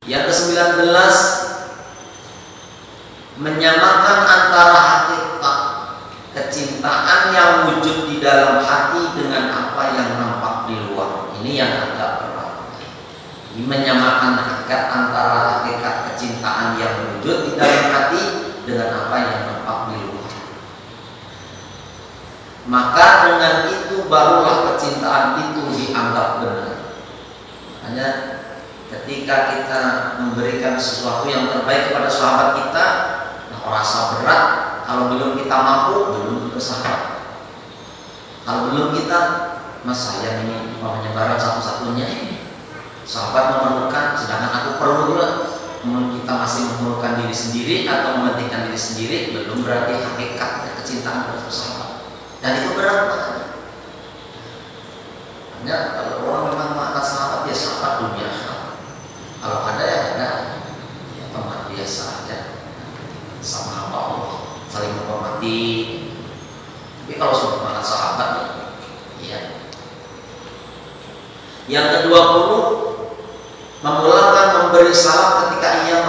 Yang ke-19, menyamakan antara hakikat kecintaan yang wujud di dalam hati dengan apa yang nampak di luar. Ini yang agak berat. Menyamakan hakikat antara hakikat kecintaan yang wujud di dalam hati dengan apa yang nampak di luar. Maka dengan itu barulah kecintaan itu dianggap benar. Hanya ketika kita memberikan sesuatu yang terbaik kepada sahabat kita, rasa berat. Kalau belum kita mampu, belum bersahabat. Kalau belum kita, mas saya ini penyebaran satu-satunya, sahabat memerlukan, sedangkan aku perlu juga. Kita masih memerlukan diri sendiri atau mementingkan diri sendiri, belum berarti hakikat kecintaan terhadap sahabat. Dan itu berat banget. Hanya kalau orang memang mengangkat sahabat, ya sahabat dunia. Kalau ada ya ada, ya teman biasa aja, sama hamba Allah, saling menghormati. Tapi kalau sudah mengangkat sahabat, ya. Yang ke-20, memulakan memberi salam ketika ia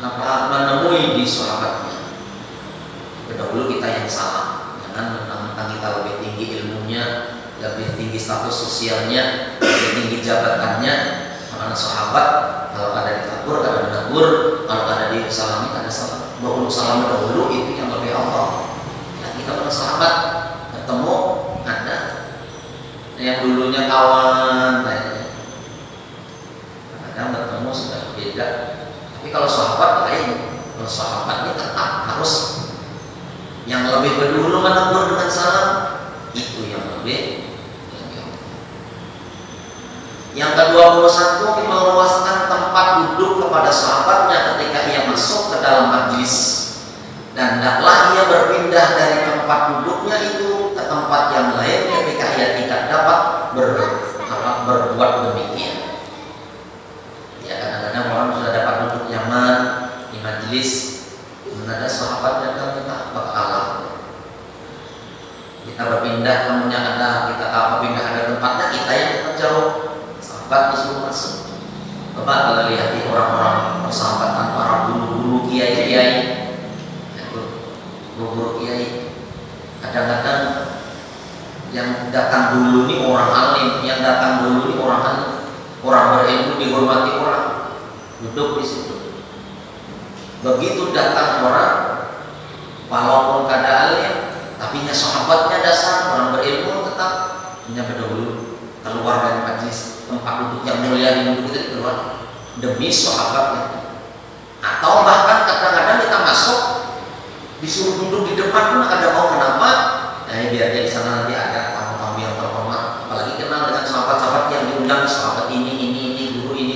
menemui di sahabatnya. Dahulu kita yang salam, jangan mentang-mentang kita lebih tinggi ilmunya, lebih tinggi status sosialnya, lebih tinggi jabatannya. Karena sahabat, kalau ada ditegur, ada menegur, kalau ada disalami, ada salam. Bahwa salam dahulu itu yang lebih awal. Ya, kita bersahabat, ketemu, ada yang dulunya kawan, kadang bertemu sudah beda. Tapi kalau sahabat lain, kalau sahabat ini tetap harus yang lebih dulu menegur dengan salam, itu yang lebih. Yang ke-21, meluaskan tempat duduk kepada sahabatnya ketika ia masuk ke dalam majlis, dan hendaklah ia berpindah dari tempat duduknya itu ke tempat yang lain ketika ia tidak dapat berbuat demikian. Ya, kadang-kadang orang sudah dapat duduk nyaman di majlis, ada sahabat datang kita bakalan kita berpindah, temennya ada, kita berpindah ada tempatnya, kita yang menjauh. Sahabat disuruh masuk. Bapak kalau lihat di orang-orang persahabatan para guru-guru kiai-kiai, guru-guru kiai, kadang-kadang yang datang dulu ini orang alim, yang datang dulu ini orang alim, orang berilmu dihormati orang, duduk di situ. Begitu datang orang, walaupun kada alim, tapi sahabatnya dasar orang berilmu, tetap menyapa dahulu keluar dari majlis. Tempat duduk yang mulia di duduk itu keluar demi sahabatnya. Atau bahkan kadang-kadang kita masuk disuruh duduk di depan pun ada mau kenapa? Nah, biar dia di sana nanti ada tamu-tamu yang terhormat. Apalagi kenal dengan sahabat-sahabat yang diundang, sahabat ini,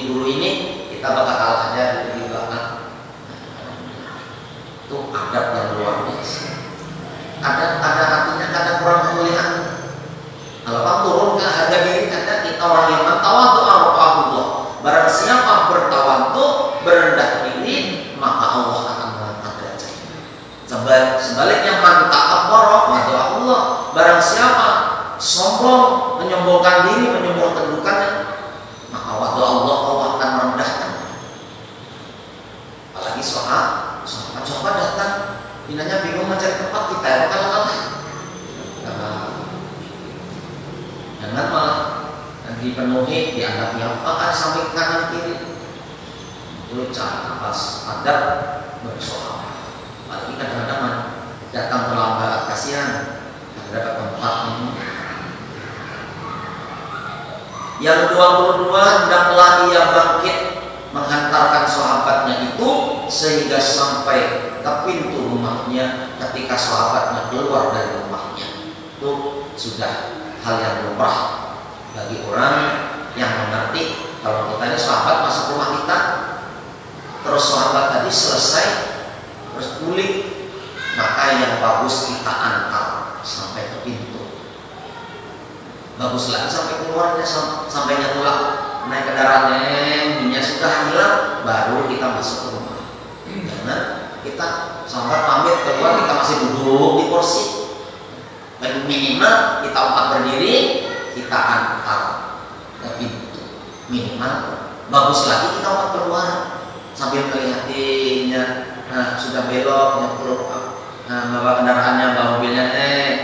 guru ini, kita bakal kalah aja di belakang. Itu adab yang luar biasa. Ada artinya, ada kurang kemuliaan. Kalau kamu turun ke harga diri, ada kita orang yang bertawadhu Allah. Barang siapa bertawadhu, berendah diri, maka Allah akan mengangkat derajatnya. Sebaliknya man ta'abbara wa Allah. Barang siapa sombong, menyombongkan diri, menyombongkan kedudukannya, maka wa'du Allah akan merendahkan. Apalagi sahabat datang, binanya bingung mencari tempat, kita yang kalah. Jangan malah dipenuhi, dianggap apa sampai kanan kiri. Itu cara atas adab bersahabat. Apalagi kadang-kadang datang terlambat, kasihan, tidak dapat tempat. Yang 22, hendaklah ia bangkit menghantarkan sahabatnya itu sehingga sampai ke pintu rumahnya ketika sahabatnya keluar dari rumahnya. Itu sudah hal yang lumrah bagi orang yang mengerti. Kalau kita ini sahabat masuk rumah kita, terus sahabat tadi selesai, terus pulih, maka yang bagus kita antar sampai ke pintu. Bagus lagi sampai keluarnya, sampainya pulang naik kendaraan, minyak sudah hilang, baru kita masuk ke rumah. Karena kita sahabat pamit keluar, kita masih duduk di kursi. Minimal kita 4 berdiri, kita antar ke pintu. Minimal bagus lagi kita mau keluar sambil melihatnya. Nah, sudah belok, bawa kendaraannya, bawa mobilnya,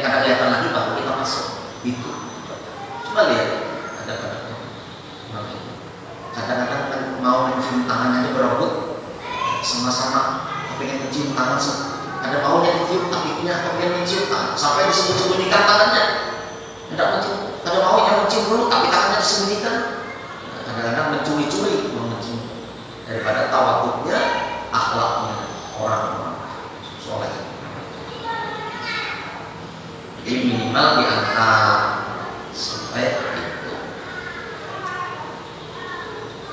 kadang kelihatan lagi baru kita masuk. Itu. Coba lihat, ada kadang-kadang kan mau mencium tangannya berebut, sama-sama pengen mencium tangan, ada maunya dicium, tapi pengen mencium tangan, sampai disembunyikan tangannya. Ada maunya mencium dulu, tapi tangannya disembunyikan. Kadang-kadang mencuri-curi mencium daripada tawaduknya, akhlaknya orang-orang soleh. Jadi minimal diangkat sampai itu.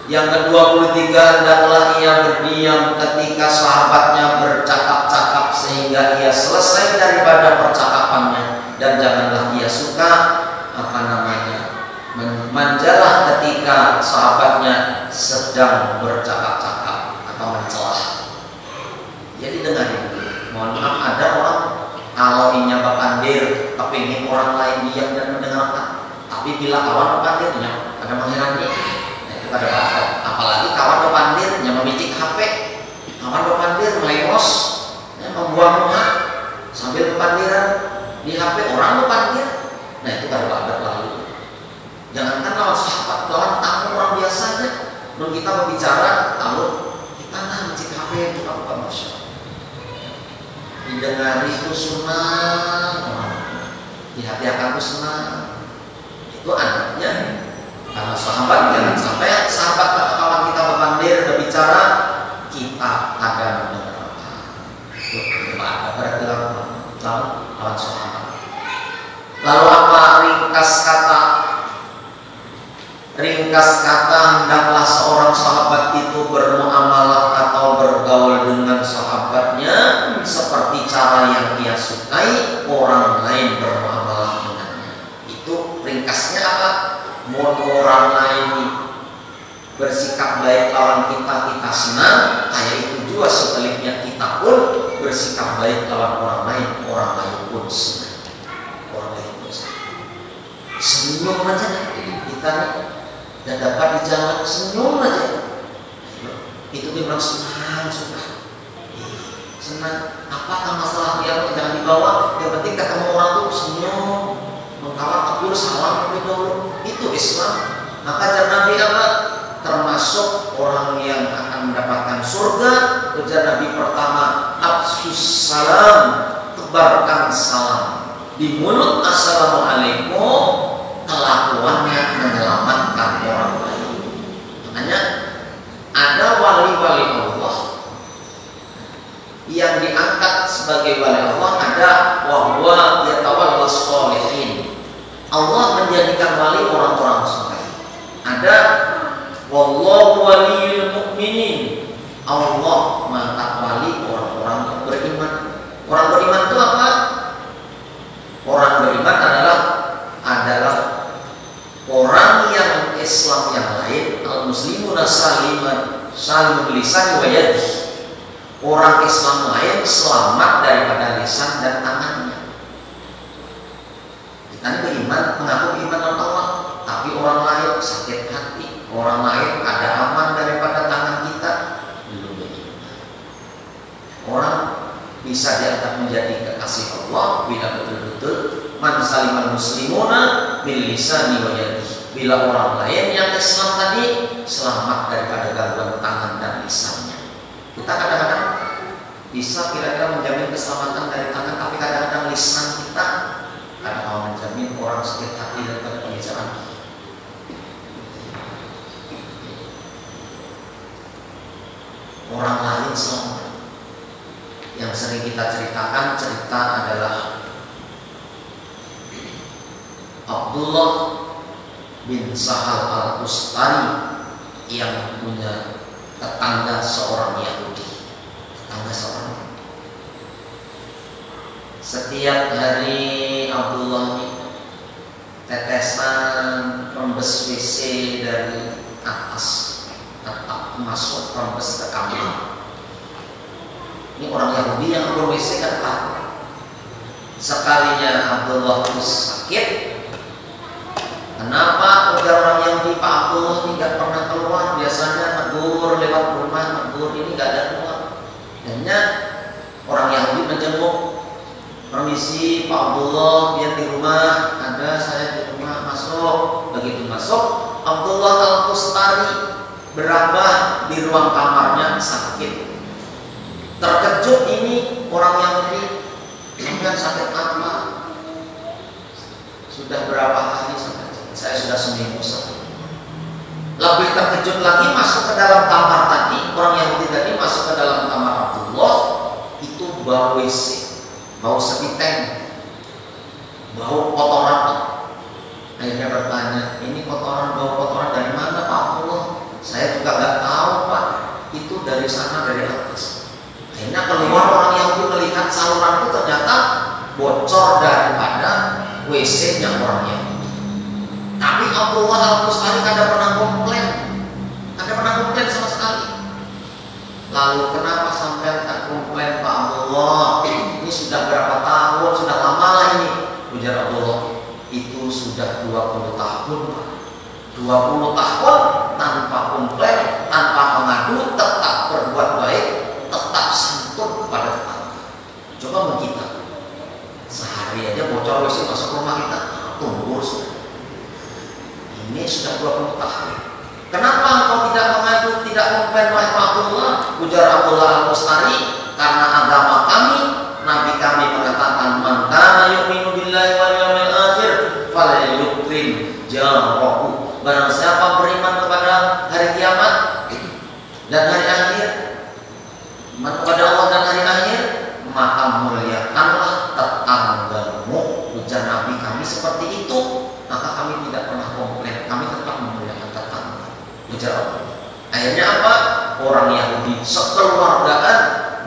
Yang ke-23, hendaklah ia berdiam ketika sahabatnya bercakap-cakap sehingga ia selesai daripada percakapannya, dan janganlah ia suka menjalah ketika sahabatnya sedang bercakap-cakap atau mencelah. Jadi dengarin dulu. Mohon maaf, ada orang kalau ingin bapandir, kepingin orang lain diam dan mendengarkan. Tapi bila kawan bapandirnya ada mengherannya, itu pada bapak. Apalagi kawan bapandirnya memicik HP, kawan bapandir melengos, membuang muka sambil bapandiran di HP orang bapandir. Nah itu pada bapak lalu. Jangankan lawan sahabat, lawan tamu orang biasanya. Dan kita berbicara, kalau kita mencik HP, bukan masya. Didengar itu senang, di hati akan itu senang. Itu anaknya. Karena sahabat, jangan sampai sahabat atau kawan kita berpandir berbicara, kita ada mendengarkan. Itu ada berarti lawan sahabat. Lalu apa ringkas kata hendaklah seorang sahabat itu bermuamalah atau bergaul dengan sahabatnya seperti cara yang dia sukai orang lain bermuamalah dengannya. Itu ringkasnya apa? Mau orang lain bersikap baik lawan kita, kita senang. Kayak itu juga sebaliknya, kita pun bersikap baik lawan orang lain pun senang. Orang lain pun senang. Senyum aja kita dan dapat di jalan, senyum aja. Itu dia bilang senang, suka. Senang. Apakah masalah dia jangan dibawa? Yang penting ketemu orang tuh senyum, mengkawan kabur, salam lebih dahulu. Itu Islam. Maka ajar Nabi apa? Termasuk orang yang akan mendapatkan surga. Ujar Nabi pertama, afsus salam, tebarkan salam. Di mulut assalamualaikum, kelakuannya menyelamatkan orang lain. Makanya ada wali-wali Allah yang diangkat sebagai wali Allah, ada wahwa yatawallas sholihin. Allah menjadikan wali orang-orang saleh. Ada wallahu waliyul mu'minin. Allah mengangkat wali orang-orang yang beriman. Orang beriman itu apa? Orang beriman adalah orang yang Islam yang lain, al-muslimuna salimul lisan wa yadi. Orang Islam lain selamat daripada lisan dan tangannya. Kita beriman, mengaku beriman dengan Allah, tapi orang lain sakit hati, orang lain ada aman daripada tangan kita, belum beriman. Orang bisa diangkat menjadi kekasih Allah bila betul-betul man salimal muslimuna bil lisani wa yadi. Bila orang lain yang Islam tadi selamat daripada gangguan tangan dan lisannya. Kita kadang-kadang bisa kira-kira menjamin keselamatan dari tangan, tapi kadang-kadang lisan kita kadang mau menjamin orang sakit hati daripada pembicaraan. Orang lain selamat. Yang sering kita ceritakan cerita adalah Abdullah bin Sahal al-Ustari yang punya tetangga seorang Yahudi. Setiap hari Abdullah ini tetesan rembes WC dari atas tetap masuk rembes ke kamar. Ini orang Yahudi yang ber-WC kan Pak. Sekalinya Abdullah itu sakit. Kenapa ujar orang Yahudi, Pak Abdullah tidak pernah permisi Pak Abdullah, biar di rumah ada, saya di rumah, masuk. Begitu masuk, Abdullah Al-Kustari berabah di ruang kamarnya sakit. Terkejut ini orang Yahudi, sampai sakit apa? Sudah berapa hari sakit? Saya sudah seminggu sakit. Lebih terkejut lagi, masuk ke dalam kamar tadi, orang Yahudi tadi masuk ke dalam kamar Abdullah, itu bau WC, bau sepiteng, bau kotoran. Akhirnya bertanya, ini kotoran, bau kotoran dari mana Pak Abdullah? Saya juga nggak tahu Pak, itu dari sana, dari atas. Akhirnya keluar orang Yahudi melihat saluran itu ternyata bocor daripada WC-nya orang Yahudi. Tapi Abdullah Al-Kustari kada pernah komplain, sama sekali. Lalu kenapa sampai tak komplain Pak Abdullah? Ini sudah berapa tahun, sudah lama lah ini. Ujar Abdullah, itu sudah 20 tahun Pak. 20 tahun tanpa komplain, tanpa mengadu, tetap berbuat baik, tetap santun kepada tetangga. Coba kita, sehari aja bocor WC masuk rumah kita, tunggu sudah. Ini sudah 20 tahun. Kenapa engkau tidak mengadu, tidak komplain wahai Pak Abdullah? Ujar Abdullah Al-Kustari, karena agama kami, Nabi kami mengatakan, man kana yu'minu billahi wal yawmil akhir falyukrim jarahu. Barang siapa beriman kepada hari kiamat dan hari akhir, beriman kepada Allah dan hari akhir, maka muliakanlah tetanggamu. Ujar Nabi kami seperti itu, maka kami tidak pernah komplain, kami tetap memuliakan tetangga. Ujar Allah. Akhirnya apa? Orang Yahudi sekeluargaan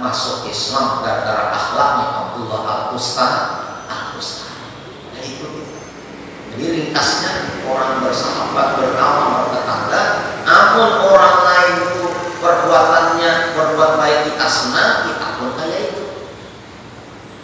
masuk Islam gara-gara akhlaknya Abdullah Al-Kustari. Jadi ringkasnya, orang bersahabat, berkawan, bertetangga, namun orang lain itu perbuatannya berbuat baik kita senang, kita pun kayak itu.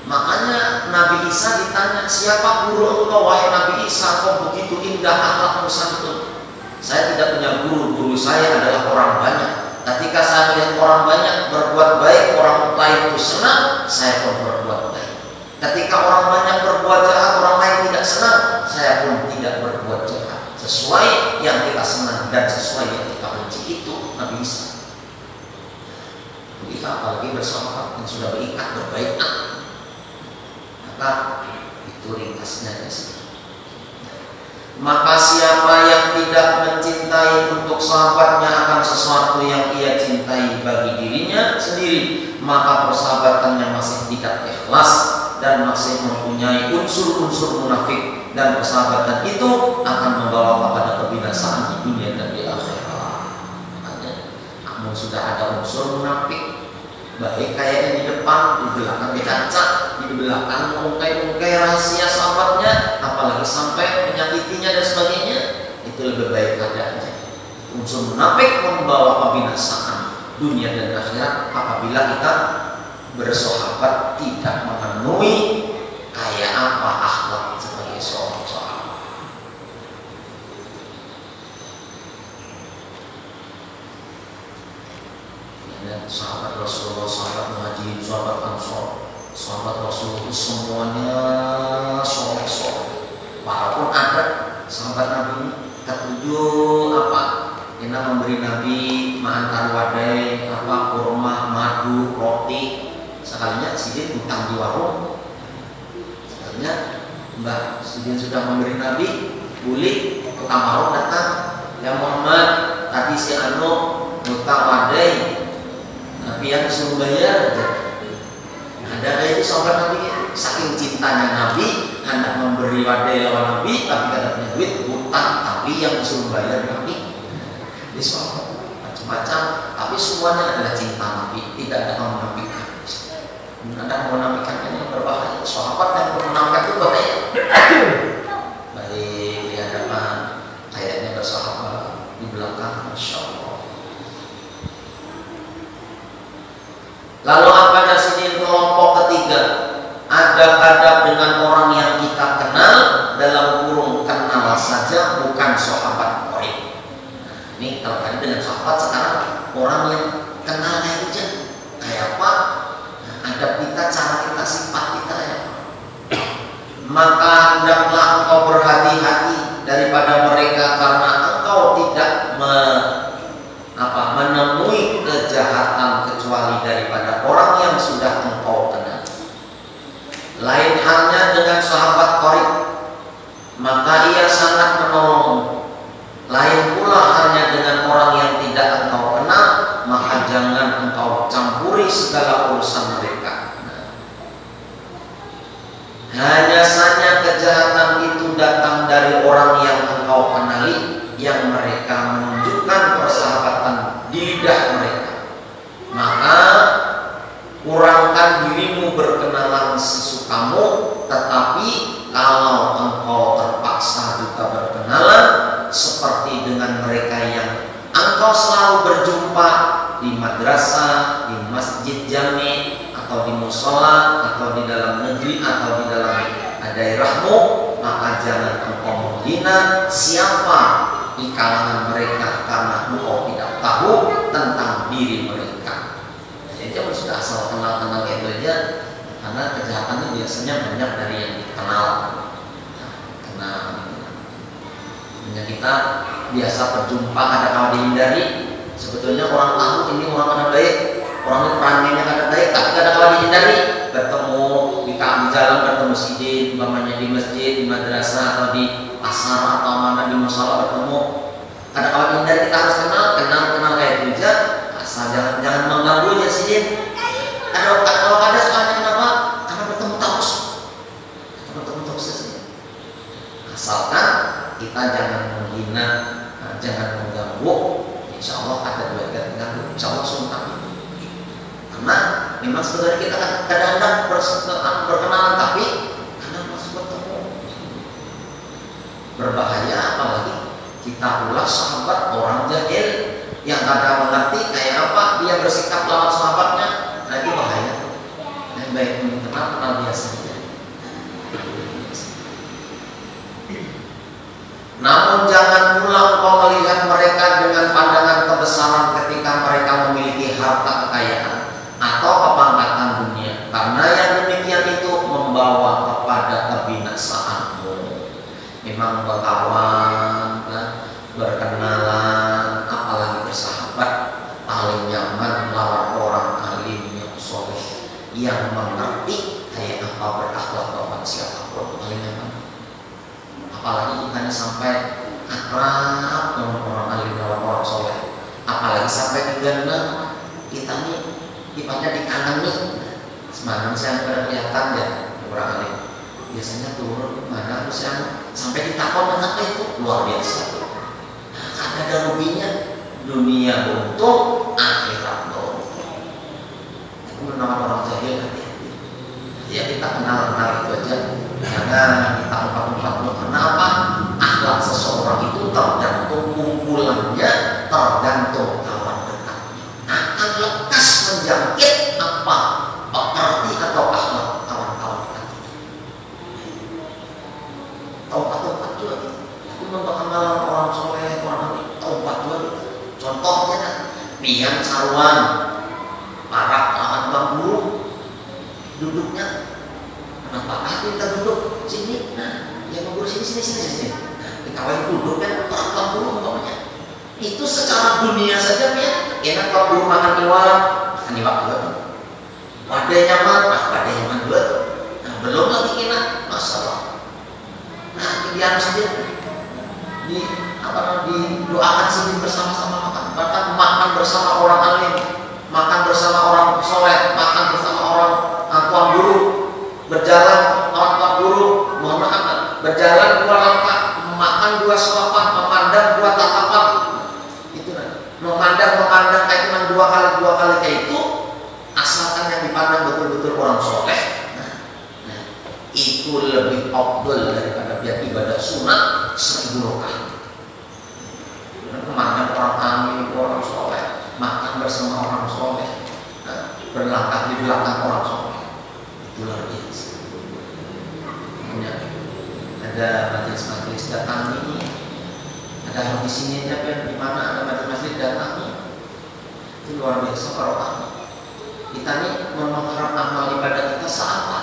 Makanya Nabi Isa ditanya, siapa guru engkau wahai Nabi Isa, kau begitu indah akhlakmu santun? Saya tidak punya guru, guru saya adalah orang banyak. Ketika saya melihat orang banyak berbuat baik, orang lain itu senang, saya pun berbuat baik. Ketika orang banyak berbuat jahat, orang lain tidak senang, saya pun tidak berbuat jahat. Sesuai yang kita senang dan sesuai yang kita benci, itu Nabi Isa. Kita apalagi bersama yang sudah berikat, berbaikat, maka itu ringkasnya di sini. Maka siapa yang tidak mencintai untuk sahabatnya akan sesuatu yang ia cintai bagi dirinya sendiri, maka persahabatannya masih tidak ikhlas dan masih mempunyai unsur-unsur munafik, dan persahabatan itu akan membawa kepada kebinasaan di dunia dan di akhirat. Makanya, namun sudah ada unsur munafik, baik kayaknya di depan, di belakang dicacat, di belakang mengungkai rahasia sahabatnya, apalagi sampai menyakitinya dan sebagainya, itu lebih baik ada aja. Unsur munafik membawa kebinasaan dunia dan akhirat apabila kita bersahabat tidak memenuhi kayak apa akhlak sebagai seorang sahabat. Dan sahabat Rasulullah, sahabat Muhajirin, sahabat Ansor, sahabat Rasulullah semuanya soleh-soleh. Walaupun ada sahabat Nabi ketujuh apa? Yang memberi Nabi ma'antar wadai, apa, kurma, madu, roti. Sekalinya Sidin hutang di warung. Sekalinya Mbak Sidin sudah memberi Nabi, buli, tukang warung datang, ya Muhammad, tadi si Anu hutang wadai, Nabi yang disuruh bayar. Ada kayak itu sahabat Nabi, saking cintanya Nabi, hendak memberi wadai lawan Nabi, tapi tidak punya duit, hutang, tapi yang disuruh bayar Nabi. Jadi sahabat macam-macam, tapi semuanya adalah cinta Nabi, tidak ada yang menafikan. Ada menafikan yang berbahaya. Sahabat yang menafikan itu bahaya. Baik di hadapan, kayaknya bersahabat, di belakang, masya Allah. Lalu apa dari sini kelompok ketiga? Adab-adab dengan orang yang kita kenal, dalam kurung kenal saja, bukan sahabat qorib. Ini kalau tadi dengan sahabat, sekarang orang yang kenal aja. Kayak apa? Adab kita, cara kita, sifat kita ya. maka hendaklah engkau berhati-hati daripada mereka, karena engkau tidak menemui kejahatan kecuali daripada orang yang sudah engkau kenal. Lain halnya dengan sahabat Qarib, maka ia sangat menolong. Lain pula halnya dengan orang yang tidak engkau kenal, maka jangan engkau campuri segala urusan mereka. Hanya saja kejahatan itu datang dari orang yang engkau kenali, yang mereka menunjukkan persahabatan di lidah mereka. Maka kurangkan dirimu berkenalan sesukamu, tetapi kalau engkau terpaksa juga berkenalan, seperti dengan mereka yang engkau selalu berjumpa di madrasah, di masjid jami, atau di musola, atau di dalam negeri, atau di dalam daerahmu, maka jangan engkau menghina siapa di kalangan mereka, karena engkau tidak tahu tentang diri mereka. Jadi jangan sudah asal kenal-kenal itu aja, karena kejahatannya biasanya banyak dari yang dikenal. Karena kita biasa berjumpa, kadang-kadang dihindari. Sebetulnya orang tahu ini orang kada baik, orang ini perannya kada baik, tapi kadang-kadang dihindari. Bertemu di jalan, bertemu sidin, umpamanya di masjid, di madrasah, atau di pasar, atau mana di musola bertemu. Kadang-kadang dihindari, kita harus kenal kayak itu aja. Asal jangan mengganggunya sidin. Kalau ada soalnya kenapa? Karena bertemu terus saja. Asalkan kita jangan menghina, jangan mengganggu, insya Allah ada dua mengganggu, insya Allah sunnah. Karena memang sebenarnya kita kadang-kadang berkenalan, tapi kadang masih bertemu. Berbahaya apalagi kita ulas sahabat orang jahil yang kadang mengerti kayak apa dia bersikap lawan sahabatnya, nah itu bahaya. Yang baik kenal biasa saja. Namun jangan pula kau melihat mereka dengan pandangan kebesaran ketika mereka memiliki harta kekayaan atau kepangkatan dunia, karena yang demikian itu membawa kepada kebinasaanmu. Memang berkawan, berkenalan, apalagi bersahabat, paling nyaman lawan orang alim yang soleh, yang mengerti kayak apa berakhlak lawan siapapun, paling nyaman. Apalagi kita sampai akrab dengan orang alim, dengan orang soleh, apalagi sampai digana, kita nih ibaratnya di kanan nih, semalam saya kelihatan ya orang alim, biasanya turun mana harus yang sampai ditakon apa itu luar biasa. Nah, ada ruginya, dunia untung, akhirat untung. Itu menawan orang jahil, hati-hati. Ya kita kenal itu aja. Jangan kita ungkap-ungkap. Kenapa? Akhlak seseorang itu tergantung kumpulannya, tergantung kawan dekatnya. Akan lekas menjangkit apa pekerti atau akhlak kawan-kawan dekatnya. Taubat juga. Itu mengenal orang soleh, orang ini taubat juga. Contohnya, pian saruan, parak lawan bang guru, duduknya. Kenapa kita duduk sini? Nah, yang mau sini. Nah, dikawin duduk kan orang dulu umpamanya. Itu secara dunia saja ya. Enak kalau guru makan iwan, makan iwan juga. Wadai nyaman juga. Nah, belum lagi enak masalah. Nah, kemudian saja didoakan sini bersama-sama makan. Bahkan makan bersama orang alim, makan bersama orang soleh, makan bersama orang tuan guru. Berjalan orang guru, mohon maaf, berjalan 2 langkah, makan 2 suapan, memandang 2 tatapan, itu memandang kayak cuma 2 kali kayak itu, asalkan yang dipandang betul-betul orang soleh. Nah, itu lebih afdal daripada dia ibadah sunat 1000 rakaat. Memandang orang alim, orang soleh, makan bersama orang soleh, berlangkah di belakang orang soleh, itu luar biasa. Ada majelis datangi, ada hadis ini aja kan, di mana ada majelis datangi, itu luar biasa barokah. Kita nih mengharap amal ibadah kita seapa,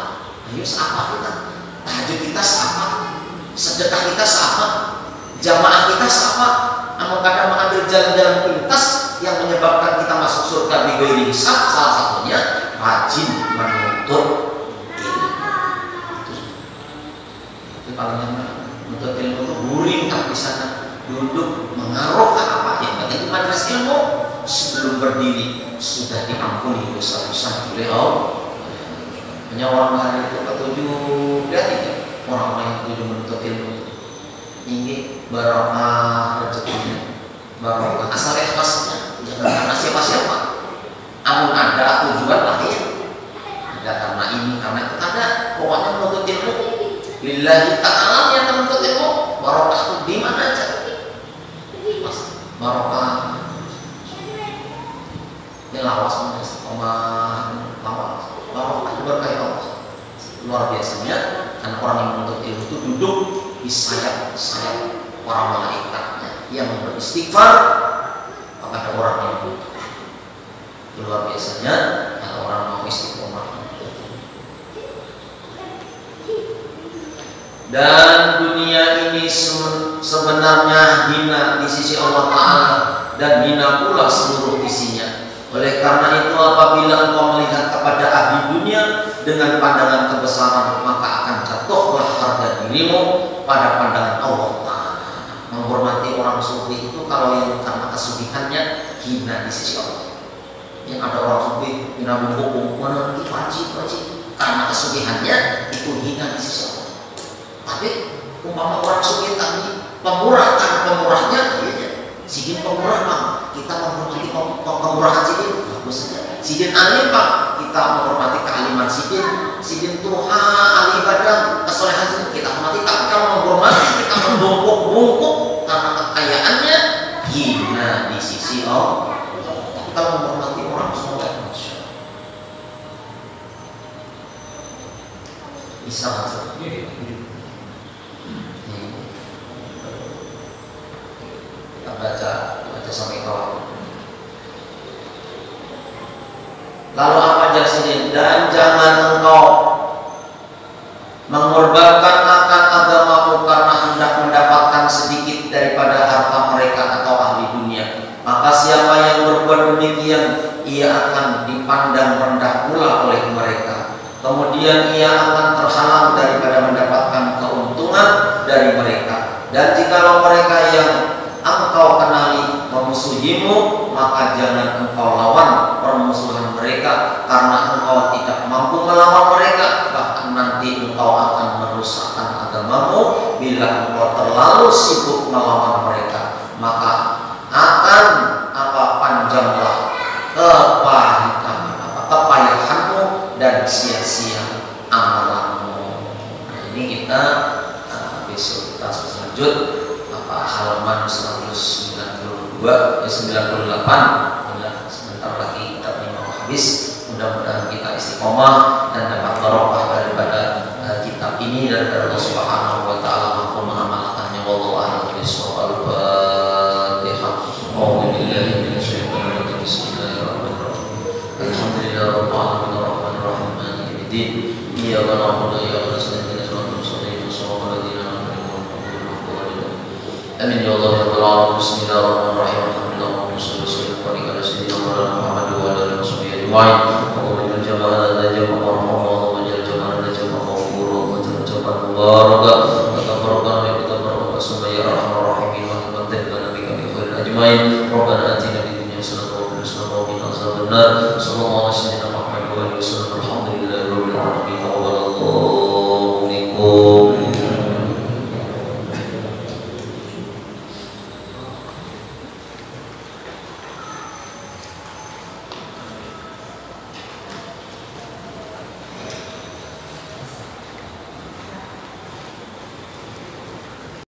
ayo seapa kita. tahajud kita sama, sedekah kita sama, jamaah kita sama, namun kadang mengambil jalan-jalan pintas yang menyebabkan kita masuk surga bighairi hisab. Salah satunya rajin menuntut ilmu. Itu paling nyaman. Menuntut ilmu itu guring di sana, duduk mengaruh ke apa yang penting di majelis ilmu. Sebelum berdiri sudah diampuni dosa-dosa oleh Allah. Hanya orang hari itu ketujuh, lihat ini orang-orang yang ketujuh menuntut ilmu ini barokah rezekinya, barokah asal ikhlasnya, jangan karena siapa-siapa. Namun ada tujuan lain, ada karena ini, karena itu ada. Pokoknya menuntut ilmu lillahi ta'ala, yang menuntut ilmu barokah itu di mana aja. Barokah ini lawas lawas barokah berkah Allah luar biasanya. Dan orang yang menuntut ilmu itu duduk di sayap-sayap para malaikatnya yang beristighfar kepada orang yang butuh. Luar biasanya kalau orang mau istiqomah. Dan dunia ini sebenarnya hina di sisi Allah Ta'ala, dan hina pula seluruh isinya. Oleh karena itu apabila engkau melihat kepada ahli dunia dengan pandangan kebesaran, maka akan jatuhlah harga dirimu pada pandangan Allah Ta'ala. Menghormati orang sufi itu kalau yang karena kesugihannya hina di sisi Allah. Yang ada orang sufi hina menghukum mana itu wajib karena kesugihannya itu hina di sisi Allah. Tapi umpama orang sufi tadi pemurah, karena pemurahnya sidin pemurah bang, kita menghormati pemurahan sidin, bagus saja. Sidin alim bang, kita menghormati kealiman sidin. Sidin Tuhan ahli ibadah, kesolehan sidin kita hormati. Tapi kalau menghormati kita membungkuk-bungkuk karena kekayaannya hina di sisi Allah. Tapi kalau menghormati orang soleh, masya Allah, bisa masuk. Baca sampai bawah. Lalu apa jelasnya? Dan jangan engkau mengorbankan akan agamamu karena hendak mendapatkan sedikit daripada harta mereka atau ahli dunia. Maka siapa yang berbuat demikian, ia akan dipandang rendah pula oleh mereka. Kemudian ia akan terhalang daripada mendapatkan keuntungan dari mereka. Dan jikalau mereka yang engkau kenali memusuhimu, maka jangan engkau lawan permusuhan mereka, karena engkau tidak mampu melawan mereka. Bahkan nanti engkau akan merusakkan agamamu bila engkau terlalu sibuk melawan mereka. Maka akan panjanglah kepayahanmu dan sia-sia amalanmu. Nah, ini kita besok kita lanjut halaman 192 98. Sebentar lagi kita mau habis. Mudah-mudahan kita istiqomah dan dapat barokah daripada kitab ini, dan Allah Subhanahu wa taala mampu mengamalkannya. Wallahu a'lam bishawab. Al-Fatihah. A'udzubillahi minasyaitonir rajim. Bismillahirrahmanirrahim. Alhamdulillahirabbil alamin arrahmanir rahim maliki yaumiddin. Iyyaka na'budu wa iyyaka nasta'in. Amin ya Allah ya Rabbal alamin. Bismillahirrahmanirrahim. Alhamdulillah wassalatu wassalamu ala sayyidina Muhammad wa ala alihi washabbihi ajma'in. Wa jama'a la jama'a wa jama'a wa jama'a wa jama'a wa jama'a